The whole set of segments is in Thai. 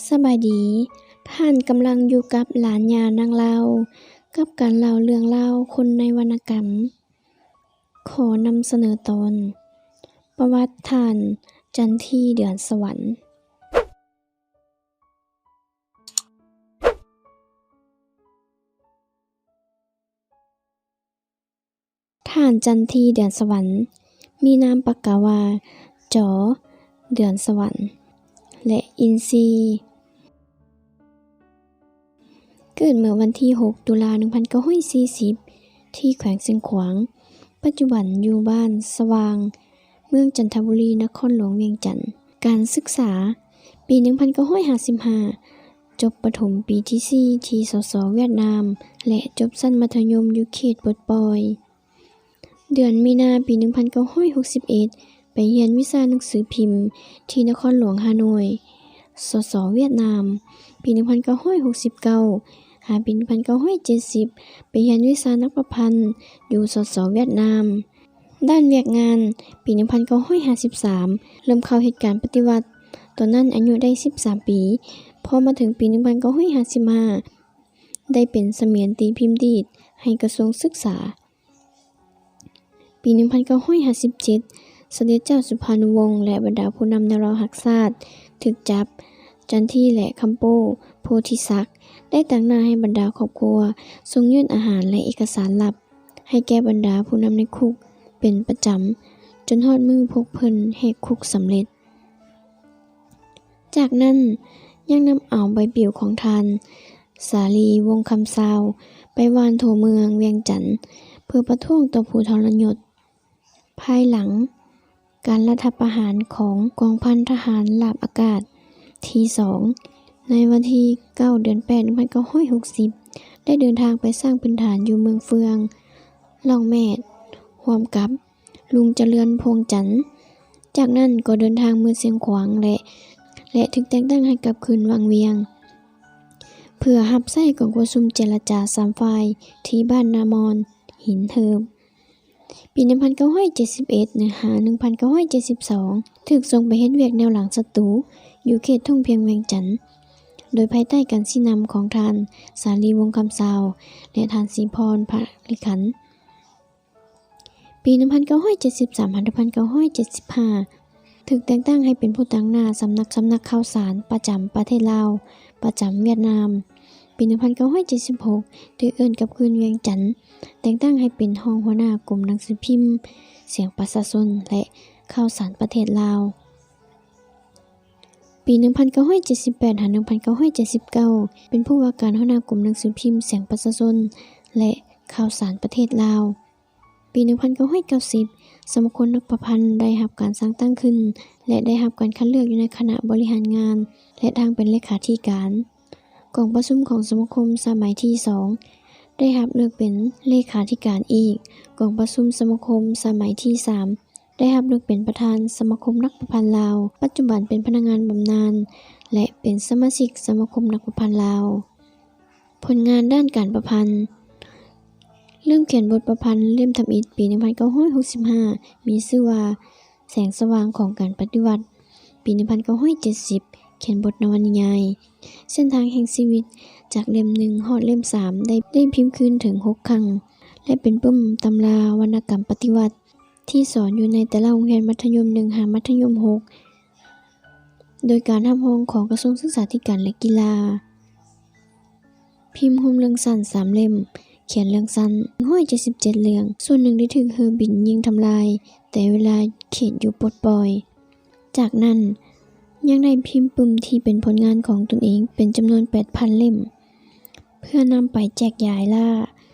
สบายดีท่านกำลังอยู่กับหลานยานางเล่ากับการเล่าเรื่องเล่าคนในวรรณกรรม ขอนำเสนอตอนประวัติท่านจันทีเดือนสวรรค์ท่านจันทีเดือนสวรรค์มีนามปากกาว่าจอเดือนสวรรค์และอินทรีเกิดเมื่อวันที่ 6 ตุลา 1940 ที่แขวงเชียงขวางปัจจุบันอยู่บ้านสว่างเมืองจันทบุรีนครหลวงเวียงจันทน์การศึกษาปี 1955 จบประถมปีที่ 4 ที่สสเวียดนามและจบชั้นมัธยมอยู่เขตปลดปล่อยเดือนมีนาปี 1961 ไปเรียนวิชาหนังสือพิมพ์ที่นครหลวงฮานอยสสเวียดนามปี 1969 หาปี 1970 ไปเรียนวิชานักประพันธ์อยู่สสเวียดนามด้านเวียกงานปี 1953 เริ่มเข้าเหตุการณ์ปฏิวัติตอนนั้นอายุได้ 13 ปีพอมาถึงปี 1955 ได้เป็นเสมียนตีพิมพ์ดีดให้กระทรวงศึกษาปี 1957 เสด็จเจ้าสุภานุวงศ์และบรรดาผู้นำแนวรหักชาติถูกจับจันทีและคำโป้โพธิศักดิ์ได้ตั้งหน้าให้บรรดาครอบครัวทรงยื่นอาหารและเอกสารลับให้แก่บรรดาผู้นำในคุกเป็นประจำจนฮอดมือพวกเพิ่นแหกคุกสำเร็จจากนั้นยังนำเอาใบปลิวของทานสาลีวงศ์คำซาวไปวานโถเมืองเวียงจันทน์เพื่อประท้วงต่อผู้ทรยศภายหลังการรัฐประหารของกองพันทหารราบอากาศที่ 2 ในวันที่ 9 เดือน 8 1960 ได้เดินทางไปสร้างพื้นฐานอยู่เมืองเฟืองล่องแมดร่วมกับลุงเจริญพงษ์จันทร์จากนั้นก็เดินทางเมืองเชียงขวางและถึงแต่งตั้งให้กลับคืนวังเวียงเพื่อรับใช้กองประชุมเจรจา3ฝ่ายที่บ้านนามอนหินเทิมปี 1971 1972 ถูกส่งไปเฮ็ดเวียกแนวหลังศัตรูอยู่เขตทุ่งเพียงเวียงจันทน์โดยภายใต้การชี้นำของทานสาลีวงศ์คำซาวและทานศรีพรภริขันธ์ปี 1973 1975 ถูกแต่งตั้งให้เป็นผู้ตั้งหน้าสำนักข่าวสารประจำประเทศลาวประจำเวียดนามปี 1976 ถูกเอิ้นกลับคืนเวียงจันทน์แต่งตั้งให้เป็นรองหัวหน้ากรมหนังสือพิมพ์เสียงประชาชนและข่าวสารประเทศลาวปี 1978 1979 เป็นผู้ว่าการหัวหน้ากรมหนังสือพิมพ์เสียงประชาชนและข่าวสารประเทศลาวปี 1990 สมาคมนักประพันธ์ได้รับการสร้างตั้งขึ้นและได้รับการคัดเลือกอยู่ในคณะบริหารงานและทางเป็นเลขาธิการกองประชุมของสมาคมสมัยที่ 2 ได้รับเลือกเป็นเลขาธิการอีกกองประชุมสมาคมสมัยที่ 3 ได้รับเลือกเป็นประธานสมาคมนักประพันธ์ลาวปัจจุบันเป็นพนักงานบำนาญและเป็นสมาชิกสมาคมนักประพันธ์ลาวผลงานด้านการประพันธ์เริ่มเขียนบทประพันธ์เล่มทำอิฐปี 1965 มีชื่อว่าแสงสว่างของการปฏิวัติปี 1970 เขียนบทนวนิยายเส้นทางแห่งชีวิตจากเล่ม 1 ฮอดเล่ม 3 ได้พิมพ์คืนถึง 6 ครั้งและเป็นปึ้มตำราวรรณกรรมปฏิวัติที่สอนอยู่ในแต่ละโรงเรียนมัธยม 1 หามัธยม 6 โดยการรับรองของกระทรวงศึกษาธิการและกีฬาพิมพ์โฮมเรื่องสั้น3 เล่มเขียนเรื่องสั้น177 เรื่องส่วนหนึ่งได้ถูกเฮอร์บินยิงทำลายแต่เวลาเขตอยู่ปลดปล่อยจากนั้นยังได้พิมพ์ปึ้มที่เป็นผลงานของตนเองเป็นจำนวน 8,000 เล่มเพื่อนำไปแจกจ่ายล่า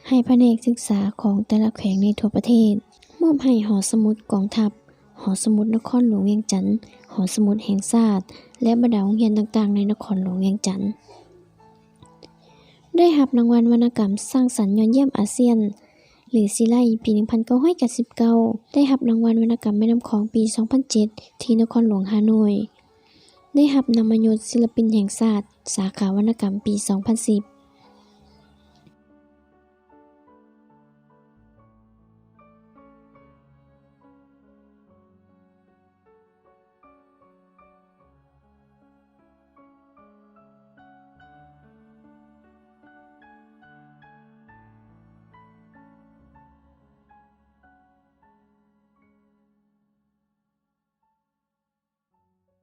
ให้แผนกศึกษาของแต่ละแขวงในทั่วประเทศมอบให้หอสมุดกองทัพหอสมุดนครหลวงเวียงจันทน์หอสมุดแห่งชาติและบรรดาโรงเรียนต่างๆในนครหลวงเวียงจันทน์ได้รับรางวัลวรรณกรรมสร้างสรรค์ยอดเยี่ยมอาเซียนหรือศิไลปี 1999 ได้รับรางวัลวรรณกรรมแม่น้ำของปี 2007 ที่นครหลวงฮานอยได้รับนามยศศิลปินแห่งชาติสาขาวรรณกรรมปี 2010